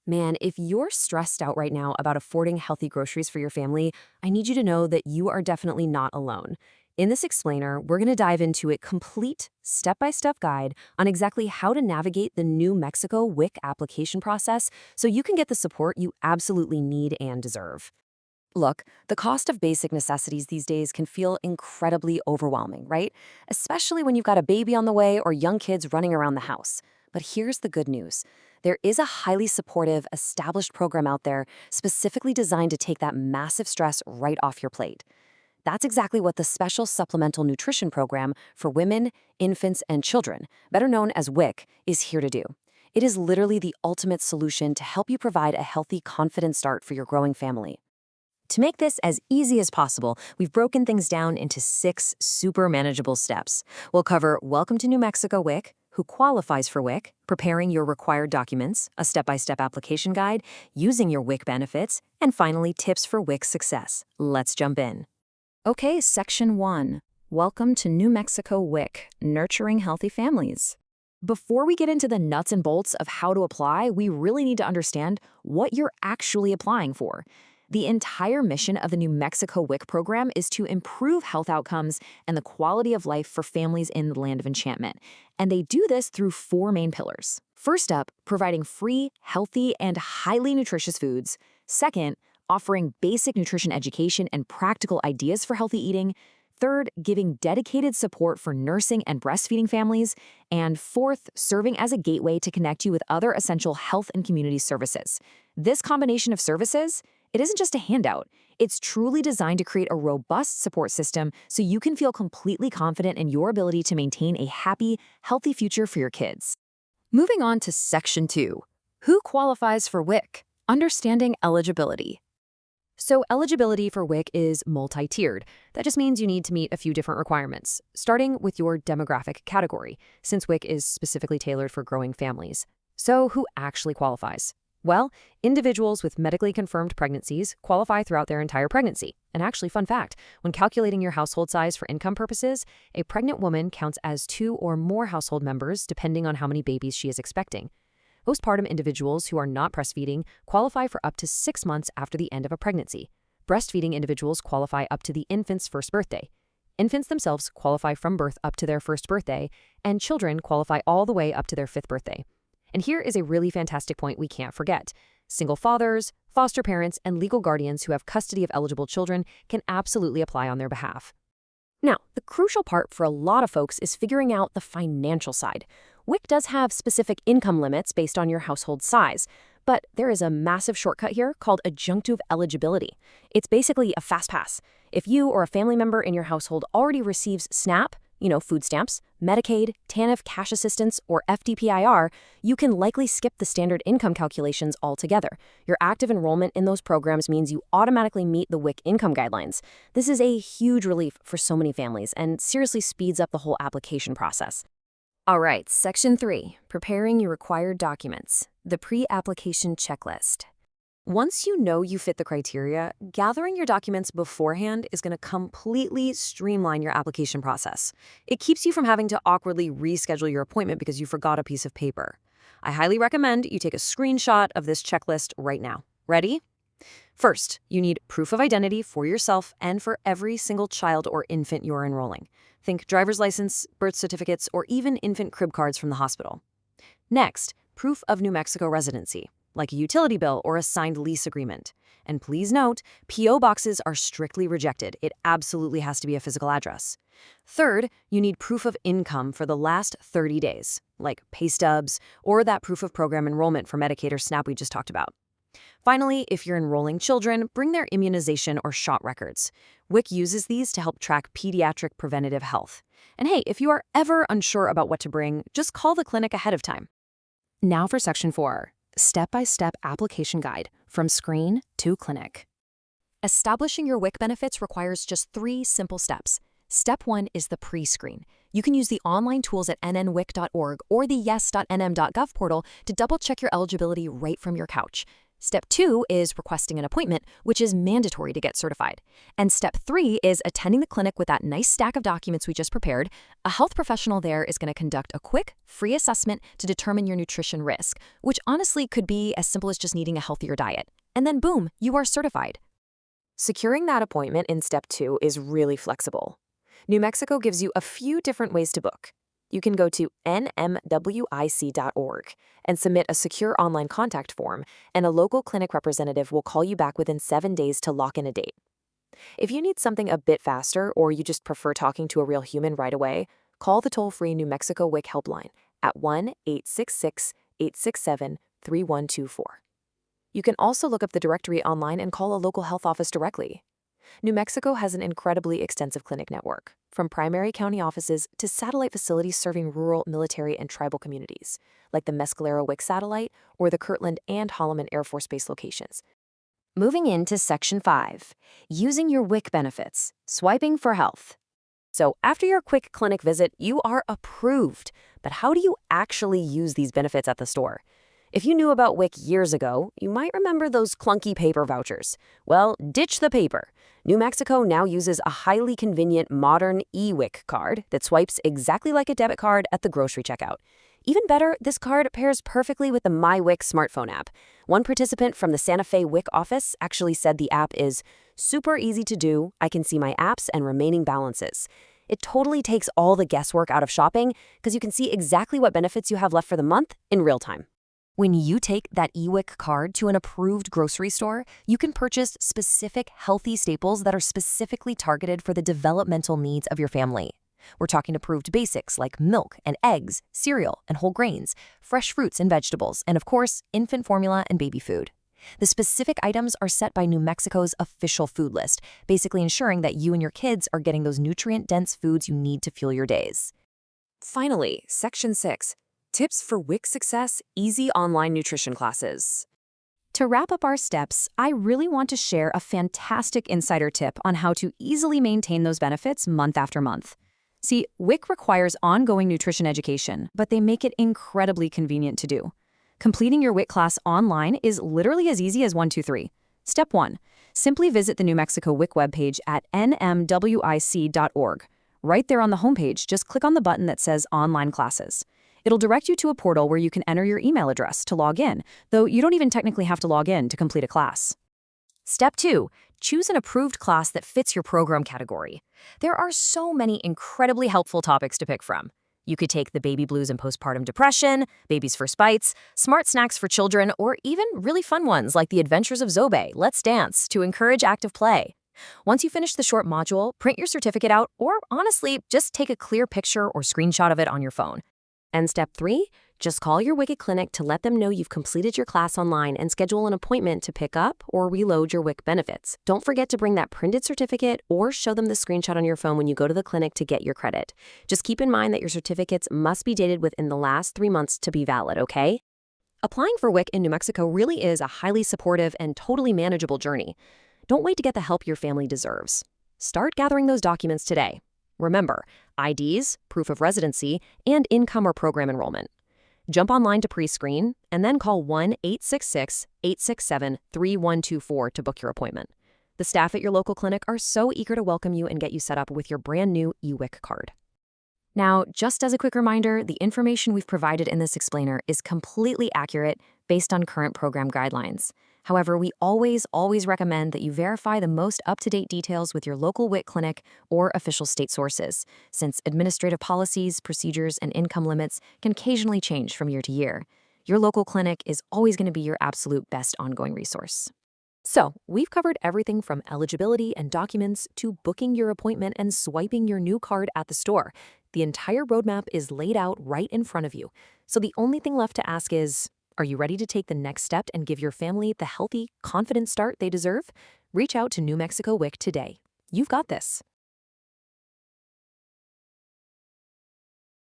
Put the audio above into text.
Man, if you're stressed out right now about affording healthy groceries for your family, I need you to know that you are definitely not alone. In this explainer, we're going to dive into a complete step-by-step guide on exactly how to navigate the New Mexico WIC application process so you can get the support you absolutely need and deserve. Look, the cost of basic necessities these days can feel incredibly overwhelming, right? Especially when you've got a baby on the way or young kids running around the house. But here's the good news. There is a highly supportive, established program out there specifically designed to take that massive stress right off your plate. That's exactly what the Special Supplemental Nutrition Program for Women, Infants, and Children, better known as WIC, is here to do. It is literally the ultimate solution to help you provide a healthy, confident start for your growing family. To make this as easy as possible, we've broken things down into 6 super manageable steps. We'll cover Welcome to New Mexico WIC, who qualifies for WIC, preparing your required documents, a step-by-step application guide, using your WIC benefits, and finally, tips for WIC success. Let's jump in. Okay, Section 1. Welcome to New Mexico WIC, Nurturing Healthy Families. Before we get into the nuts and bolts of how to apply, we really need to understand what you're actually applying for. The entire mission of the New Mexico WIC program is to improve health outcomes and the quality of life for families in the Land of Enchantment. And they do this through 4 main pillars. First up, providing free, healthy, and highly nutritious foods. Second, offering basic nutrition education and practical ideas for healthy eating. Third, giving dedicated support for nursing and breastfeeding families. And fourth, serving as a gateway to connect you with other essential health and community services. This combination of services, it isn't just a handout. It's truly designed to create a robust support system so you can feel completely confident in your ability to maintain a happy, healthy future for your kids. Moving on to Section 2. Who qualifies for WIC? Understanding eligibility. So eligibility for WIC is multi-tiered. That just means you need to meet a few different requirements, starting with your demographic category, since WIC is specifically tailored for growing families. So who actually qualifies? Well, individuals with medically confirmed pregnancies qualify throughout their entire pregnancy. And actually, fun fact, when calculating your household size for income purposes, a pregnant woman counts as 2 or more household members depending on how many babies she is expecting. Postpartum individuals who are not breastfeeding qualify for up to 6 months after the end of a pregnancy. Breastfeeding individuals qualify up to the infant's first birthday. Infants themselves qualify from birth up to their first birthday, and children qualify all the way up to their 5th birthday. And here is a really fantastic point we can't forget. Single fathers, foster parents, and legal guardians who have custody of eligible children can absolutely apply on their behalf. Now, the crucial part for a lot of folks is figuring out the financial side. WIC does have specific income limits based on your household size, but there is a massive shortcut here called adjunctive eligibility. It's basically a fast pass. If you or a family member in your household already receives SNAP, food stamps, Medicaid, TANF cash assistance, or FDPIR, you can likely skip the standard income calculations altogether. Your active enrollment in those programs means you automatically meet the WIC income guidelines. This is a huge relief for so many families and seriously speeds up the whole application process. All right, Section 3, preparing your required documents, the pre-application checklist. Once you know you fit the criteria, gathering your documents beforehand is going to completely streamline your application process. It keeps you from having to awkwardly reschedule your appointment because you forgot a piece of paper. I highly recommend you take a screenshot of this checklist right now. Ready? First, you need proof of identity for yourself and for every single child or infant you're enrolling. Think driver's license, birth certificates, or even infant crib cards from the hospital. Next, proof of New Mexico residency, like a utility bill or a signed lease agreement. And please note, P.O. boxes are strictly rejected. It absolutely has to be a physical address. Third, you need proof of income for the last 30 days, like pay stubs or that proof of program enrollment for Medicaid or SNAP we just talked about. Finally, if you're enrolling children, bring their immunization or shot records. WIC uses these to help track pediatric preventative health. And hey, if you are ever unsure about what to bring, just call the clinic ahead of time. Now for Section 4. Step-by-step application guide from screen to clinic. Establishing your WIC benefits requires just 3 simple steps. Step 1 is the pre-screen. You can use the online tools at nnwic.org or the yes.nm.gov portal to double-check your eligibility right from your couch. Step 2 is requesting an appointment, which is mandatory to get certified. And step 3 is attending the clinic with that nice stack of documents we just prepared. A health professional there is going to conduct a quick, free assessment to determine your nutrition risk, which honestly could be as simple as just needing a healthier diet. And then boom, you are certified. Securing that appointment in step 2 is really flexible. New Mexico gives you a few different ways to book. You can go to nmwic.org and submit a secure online contact form, and a local clinic representative will call you back within 7 days to lock in a date. If you need something a bit faster or you just prefer talking to a real human right away, call the toll-free New Mexico WIC helpline at 1-866-867-3124. You can also look up the directory online and call a local health office directly. New Mexico has an incredibly extensive clinic network, from primary county offices to satellite facilities serving rural, military, and tribal communities, like the Mescalero WIC satellite or the Kirtland and Holloman Air Force Base locations. Moving into Section 5, using your WIC benefits, swiping for health. So after your quick clinic visit, you are approved. But how do you actually use these benefits at the store? If you knew about WIC years ago, you might remember those clunky paper vouchers. Well, ditch the paper. New Mexico now uses a highly convenient modern e-WIC card that swipes exactly like a debit card at the grocery checkout. Even better, this card pairs perfectly with the MyWIC smartphone app. One participant from the Santa Fe WIC office actually said the app is super easy to do. I can see my apps and remaining balances. It totally takes all the guesswork out of shopping because you can see exactly what benefits you have left for the month in real time. When you take that e-WIC card to an approved grocery store, you can purchase specific healthy staples that are specifically targeted for the developmental needs of your family. We're talking approved basics like milk and eggs, cereal and whole grains, fresh fruits and vegetables, and of course, infant formula and baby food. The specific items are set by New Mexico's official food list, basically ensuring that you and your kids are getting those nutrient-dense foods you need to fuel your days. Finally, Section 6. Tips for WIC success, easy online nutrition classes. To wrap up our steps, I really want to share a fantastic insider tip on how to easily maintain those benefits month after month. See, WIC requires ongoing nutrition education, but they make it incredibly convenient to do. Completing your WIC class online is literally as easy as 1, 2, 3. Step 1. Simply visit the New Mexico WIC webpage at nmwic.org. Right there on the homepage, just click on the button that says Online Classes. It'll direct you to a portal where you can enter your email address to log in, though you don't even technically have to log in to complete a class. Step 2. Choose an approved class that fits your program category. There are so many incredibly helpful topics to pick from. You could take the baby blues and postpartum depression, baby's first bites, smart snacks for children, or even really fun ones like the adventures of Zobe, Let's Dance, to encourage active play. Once you finish the short module, print your certificate out, or honestly, just take a clear picture or screenshot of it on your phone. And step 3, just call your WIC clinic to let them know you've completed your class online and schedule an appointment to pick up or reload your WIC benefits. Don't forget to bring that printed certificate or show them the screenshot on your phone when you go to the clinic to get your credit. Just keep in mind that your certificates must be dated within the last 3 months to be valid, okay? Applying for WIC in New Mexico really is a highly supportive and totally manageable journey. Don't wait to get the help your family deserves. Start gathering those documents today. Remember, IDs, proof of residency, and income or program enrollment. Jump online to pre-screen, and then call 1-866-867-3124 to book your appointment. The staff at your local clinic are so eager to welcome you and get you set up with your brand new e-WIC card. Now, just as a quick reminder, the information we've provided in this explainer is completely accurate based on current program guidelines. However, we always recommend that you verify the most up-to-date details with your local WIC clinic or official state sources, since administrative policies, procedures, and income limits can occasionally change from year to year. Your local clinic is always going to be your absolute best ongoing resource. So, we've covered everything from eligibility and documents to booking your appointment and swiping your new card at the store. The entire roadmap is laid out right in front of you. So the only thing left to ask is, are you ready to take the next step and give your family the healthy, confident start they deserve? Reach out to New Mexico WIC today. You've got this.